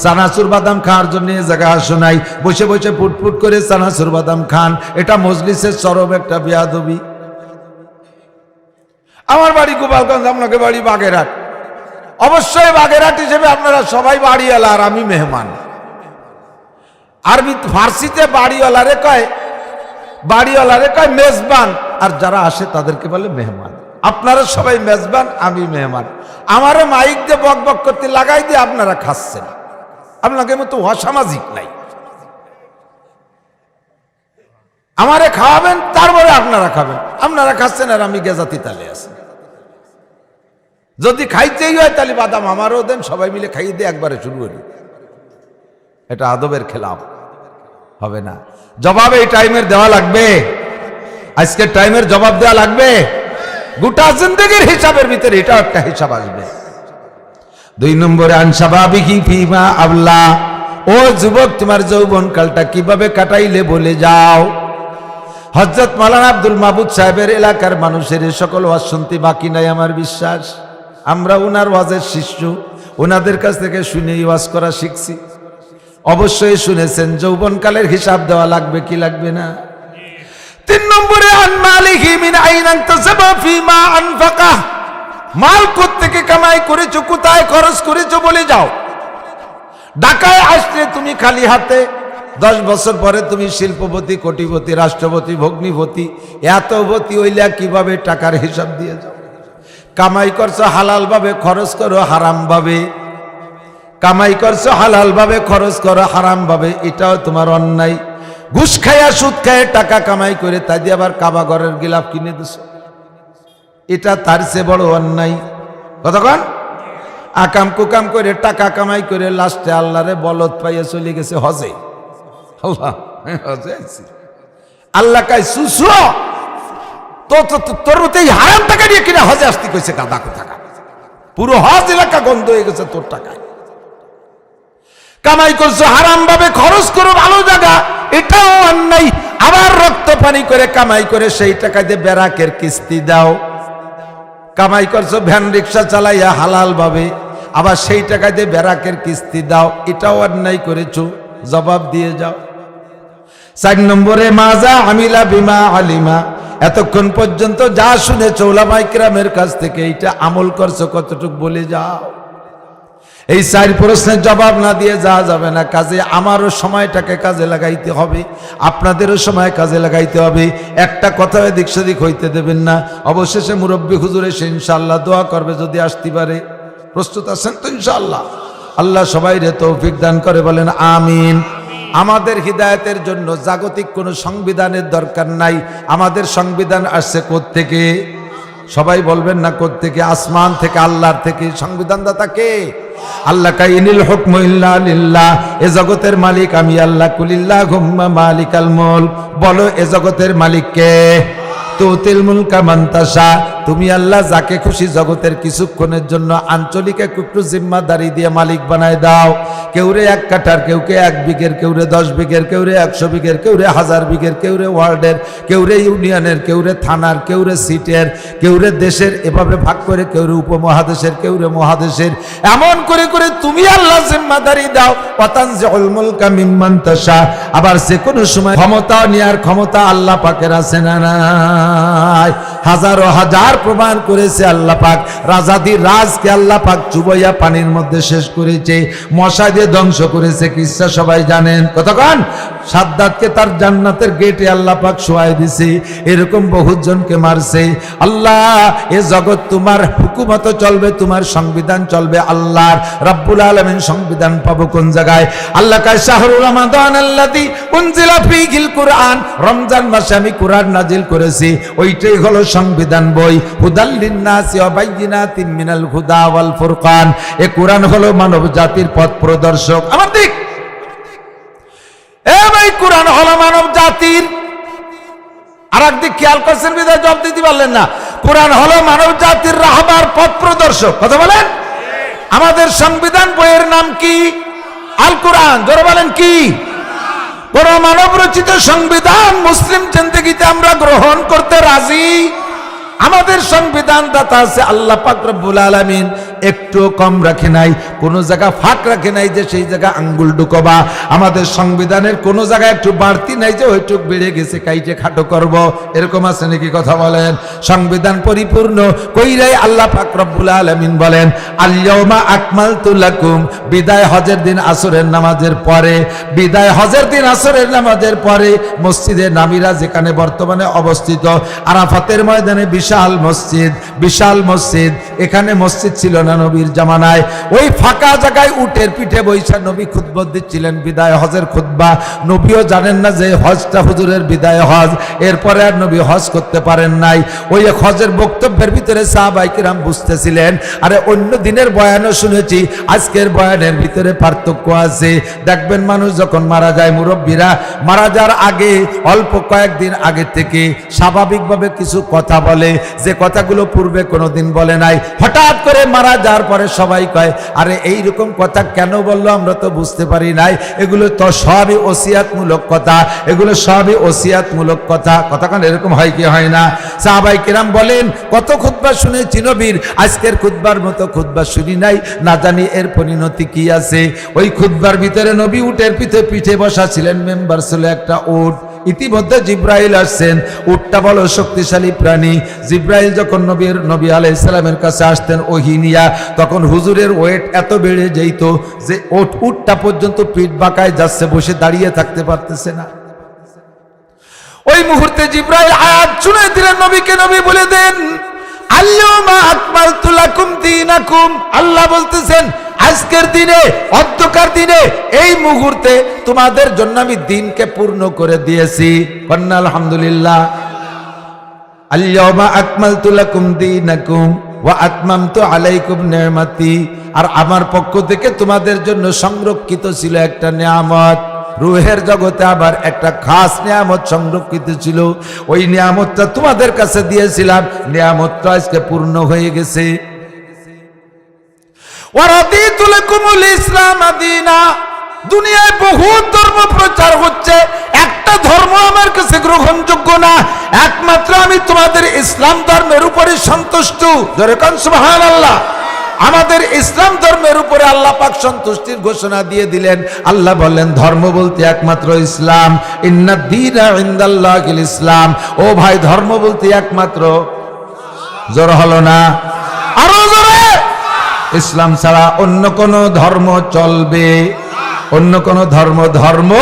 চানাচুর বাদাম খাওয়ার জন্য এ জায়গা আসো নাই, বসে বসে ফুটফুট করে চানাচুর বাদাম খান, এটা মজলিসের চরম একটা বেয়াদবি। আমার বাড়ি গোপালগঞ্জ, আপনাকে বাড়ি বাগেরহাট। অবশ্যই বাগেরহাট হিসেবে আপনারা সবাই বাড়িওয়ালা আর আমি মেহমান। আরবি ফার্সিতে বাড়িওয়ালারে কয় মেজবান, আর যারা আসে তাদেরকে বলে মেহমান। আপনারা সবাই মেজবান, আমি মেহমান। আমারও মাইক দিয়ে বক বক করতে লাগাই দিয়ে আপনারা খাচ্ছেন। আপনাকে মতো অসামাজিক নাই। আমারে খাওয়াবেন, তারপরে আপনারা খাবেন। আপনারা খাচ্ছেন আর আমি গেজাতি তালে আছি। যদি খাইতেই হয় তাহলে বাদাম আমারও দেন, সবাই মিলে খাইয়ে দিয়ে একবারে শুরু করি। এটা আদবের খেলাফ, হবে না। জবাব এই টাইমের দেওয়া লাগবে, আজকের টাইমের জবাব দেওয়া লাগবে। গোটা জিন্দেগির হিসাবের ভিতরে এটা একটা হিসাব আসবে। 2 নম্বরে আনসাবাবিহি ফিমা আবলা, ও যুবক তোমার যৌবন কালটা কিভাবে কাটাইলে বলে যাও। হযরত মাওলানা আব্দুল মাহবুব সাহেবের এলাকার মানুষের সকল ওয়াজ শুনতে বাকি নাই আমার বিশ্বাস। আমরা ওনার ওয়াজের শিষ্য, ওনাদের কাছ থেকে শুনে ওয়াজ করা শিখছি। অবশ্যই শুনেছেন যৌবনকালের হিসাব দেওয়া লাগবে কি লাগবে না। 3 নম্বরে আন মালিহি মিন আইন আনতাসাবা ফিমা আনফাকা, মাল কোত্থেকে কামাই করেছো, কোথায় খরচ করেছো বলে যাও। ঢাকায় আসলে তুমি খালি হাতে, 10 বছর পরে তুমি শিল্পপতি, কোটিপতি, রাষ্ট্রপতি, ভগ্নিপতি, এতপতি হইলা কিভাবে টাকার হিসাব দিয়ে যাও। কামাই করছো হালাল ভাবে, খরচ করো হারাম ভাবে। কামাই করছো হালাল ভাবে, খরচ করো হারাম ভাবে, এটাও তোমার অন্যায়। ঘুষ খাইয়া সুদ খাইয়া টাকা কামাই করে তাই দিয়ে আবার কাবা ঘরের গিলাফ কিনে দিছো, এটা তার চেয়ে বড় অন্যায়। কতক্ষণ আকাম কুকাম করে টাকা কামাই করে লাস্টে আল্লাহরে বলদ পাইয়া চলে গেছে হজে। আল্লাহ কাই সুসু তোর মতো এই হারাম টাকা দিয়ে কিনা হজে আসতে কইছে গাদা কোথাকা। পুরো হজ এলাকা গন্ধ হয়ে গেছে তোর টাকায়। কামাই করছো হারাম ভাবে, খরচ করো ভালো জায়গা, এটাও অন্যায়। আবার রক্ত পানি করে কামাই করে সেই টাকা দিয়ে বেরাকের কিস্তি দাও। কামাই করছো ভ্যান রিক্সা চালাইয়া হালাল ভাবে, আবার সেই টাকা দিয়ে বেরাকের কিস্তি দাও, এটাও অন্যায় করেছো, জবাব দিয়ে যাও। 4 নম্বরে মাজা আমিলা বিমা আলিমা, এতক্ষণ পর্যন্ত যা শুনেছো উলামায়ে কিরামের কাছ থেকে এইটা আমল করছো কতটুকু বলে যাও। এই 4 প্রশ্নের জবাব না দিয়ে যাওয়া যাবে না। কাজে আমারও সময়টাকে কাজে লাগাইতে হবে, আপনাদেরও সময় কাজে লাগাইতে হবে। একটা কথা এদিক সেদিক হইতে দেবেন না। অবশেষে মুরব্বী হুজুর এসে ইনশাআল্লাহ দোয়া করবে যদি আসতে পারে। প্রস্তুত আছেন তো ইনশাআল্লাহ? আল্লাহ সবাইরে তৌফিক দান করে, বলেন আমিন। আমাদের হিদায়াতের জন্য জাগতিক কোনো সংবিধানের দরকার নাই। আমাদের সংবিধান আসছে কোত্থেকে? সবাই বলবেন না কোত্থেকে? আসমান থেকে, আল্লাহর থেকে। সংবিধানদাতা কে? আল্লাহ। কাইনিল হুকমু ইল্লা লিল্লাহ, এ জগতের মালিক আমি আল্লাহ। কুলিল্লাহুম্মা মালিকাল মুলক, বলো এ জগতের মালিক কে? তুতিল মুলকা মান তাশা, তুমি আল্লাহ যাকে খুশি জগতের কিছুক্ষণের জন্য আঞ্চলিক একটু জিম্মাদারি দিয়ে মালিক বানায় দাও। কেউরে 1 কাঠার, কেউকে 1 বিঘের, কেউরে 10 বিঘের, কেউরে 100 বিঘের, কেউরে 1000 বিঘের, কেউরে ওয়ার্ডের, কেউরে ইউনিয়নের, কেউরে থানার, কেউরে সিটের, কেউরে দেশের, এভাবে ভাগ করে, কেউরে উপমহাদেশের, কেউরে মহাদেশের। এমন করে করে তুমি আল্লাহ জিম্মাদারি দাও। ওয়াতানজিউল মুলকা মিম্মান তাশা, আবার যে কোনো সময় ক্ষমতা নেওয়ার ক্ষমতা আল্লাহ পাকের আছে না নাই? হাজারো হাজার প্রমাণ করেছে আল্লাহ পাক। রাজাদির রাজকে আল্লাহ পাক চুবাইয়া পানির মধ্যে শেষ করেছে, মশা দিয়ে ধ্বংস করেছে। কিসা সবাই জানেন। কতক্ষণ সাদ্দাতকে তার জান্নাতের গেটে আল্লাহ পাক শোয়াই দিছে। এরকম বহুত জনকে মারছে। আল্লাহ, এ জগৎ তোমার হুকুমত চলবে, তোমার সংবিধান চলবে। আল্লাহর রাব্বুল আলামিন সংবিধান পাবো কোন জায়গায়? আল্লাহ কয় শাহরুর রমাদান আল্লাযী উনজিলা ফীহিল কুরআন, রমজান মাসে আমি কুরআন নাজিল করেছি, ওইটাই হলো সংবিধান বই। হুদাল লিন্নাসি ওয়া বাইয়িনাতিন মিনাল হুদা ওয়াল ফুরকান, এ কুরআন হলো মানব জাতির পথ প্রদর্শক। আমার দিক এ ভাই, কুরআন হলো মানব জাতির। আর একদিক খেয়াল করছেন বিদায় জবাব দিতে পারলেন না। কুরআন হলো মানব জাতির রাহবার, পথ প্রদর্শক। কথা বলেন। আমাদের সংবিধান বইয়ের নাম কি? আল কুরআন। জোরে বলেন কি? বড় মানব রচিত সংবিধান মুসলিম জিন্দেগিতে আমরা গ্রহণ করতে রাজি। আমাদের সংবিধান দাতা আছে আল্লাহ পাক রব্বুল আলামিন, একটু কম রাখে নাই, কোনো জায়গা ফাঁক রাখে নাই যে সেই জায়গা আঙ্গুল ঢুকবা। আমাদের সংবিধানের কোনো জায়গায় একটু বাড়তি নাই যে ওইটুক বেড়ে গেছে কাইটে খাটো করব, এরকম আছে নাকি? কথা বলেন। সংবিধান পরিপূর্ণ কইরাই আল্লাহ পাক রব্বুল আলামিন বলেন আল-ইয়াউমা আকমালতু লাকুম, বিদায় হজের দিন আসরের নামাজের পরে, বিদায় হজের দিন আসরের নামাজের পরে মসজিদে নামিরা যেখানে বর্তমানে অবস্থিত, আরাফাতের ময়দানে বিশাল মসজিদ, বিশাল মসজিদ, এখানে মসজিদ ছিল না নবীর জামানায়। ওই ফাঁকা জায়গায় উটের পিঠে বৈশা নবী খুতবা দিচ্ছিলেন, বিদায় হজের খুতবা। নবীও জানেন না যে হজটা হুজুরের বিদায় হজ, এরপরে আর নবী হজ করতে পারেন নাই। ওই হজের বক্তব্যের ভিতরে সাহাবায়ে কিরাম বুঝতেছিলেন, আরে অন্য দিনের বয়ানও শুনেছি, আজকের বয়ানের ভিতরে পার্থক্য আছে। দেখবেন মানুষ যখন মারা যায়, মুরব্বীরা মারা যাওয়ার আগে অল্প কয়েকদিন আগে থেকে স্বাভাবিকভাবে কিছু কথা বলে, যে কথাগুলো পূর্বে কোনোদিন বলে নাই। হঠাৎ করে মারা যাওয়ার পরে সবাই কয়, আরে এইরকম কথা কেন বললো, আমরা তো বুঝতে পারি নাই। এগুলো তো সবই ওসিয়াতমূলক কথা, এগুলো সবই ওসিয়াতমূলক কথা। কথাখান এরকম হয় কি হয় না? সাহাবায়ে কিরাম বলেন, কত খুতবা শুনেছি নবীর, আজকের খুতবার মতো খুতবা শুনি নাই, না জানি এর পরিণতি কি আছে। ওই খুতবার ভিতরে নবী উটের পিঠে বসা ছিলেন, মেম্বার ছিল একটা উট। ইতিমধ্যে জিব্রাইল আসছেন, উটটা বলো শক্তিশালী প্রাণী। জিব্রাইল যখন নবী আলাইহিস সালামের কাছে আসতেন ওহী নিয়া, তখন হুজুরের ওয়েট এত বেড়ে যেত যে উটটা পর্যন্ত পিঠ বাঁকায় যাচ্ছে, বসে দাঁড়িয়ে থাকতে পারতেছে না। ওই মুহূর্তে জিব্রাইল আয়াত শুনে দিলেন নবীকে, নবী বলে দেন আল-ইয়াউমা আকমালতু লাকুম দীনাকুম। আল্লাহ বলতেছেন আজকের দিনে, অধ্যকার দিনে, এই মুহূর্তে তোমাদের জন্য আমি দিনকে পূর্ণ করে দিয়েছি। কন্যা আলহামদুলিল্লাহ। আল-ইয়াউমা আকমালতু লাকুম দীনাকুম ওয়া আতমামতু আলাইকুম নি'মাতি। আর আমার পক্ষ থেকে তোমাদের জন্য সংরক্ষিত ছিল একটা নিয়ামত, রূহের জগতে আবার একটা খাস নিয়ামত সংরক্ষিত ছিল। ওই নিয়ামতটা তোমাদের কাছে দিয়েছিলাম, নিয়ামতটা আজকে পূর্ণ হয়ে গেছে। ওয়ারাদিতু লাকুমুল ইসলাম দীনা। দুনিয়ায় বহু ধর্ম প্রচার হচ্ছে, একটা ধর্ম আমার কাছে গ্রহণযোগ্য না, একমাত্র আমি তোমাদের ইসলাম ধর্মের উপরে সন্তুষ্ট। জোরে কোন সুবহানাল্লাহ। আমাদের ইসলাম ধর্মের উপরে আল্লাহ পাক সন্তুষ্টির ঘোষণা দিয়ে দিলেন। আল্লাহ বললেন ধর্ম বলতে একমাত্র ইসলাম, ইন্নাদ দীনা ইনদাল্লাহিল ইসলাম। ও ভাই, ধর্ম বলতে একমাত্র, জোর হলো না, আরো জোরে, ইসলাম ছাড়া অন্য কোন ধর্ম চলবে, অন্য কোন ধর্ম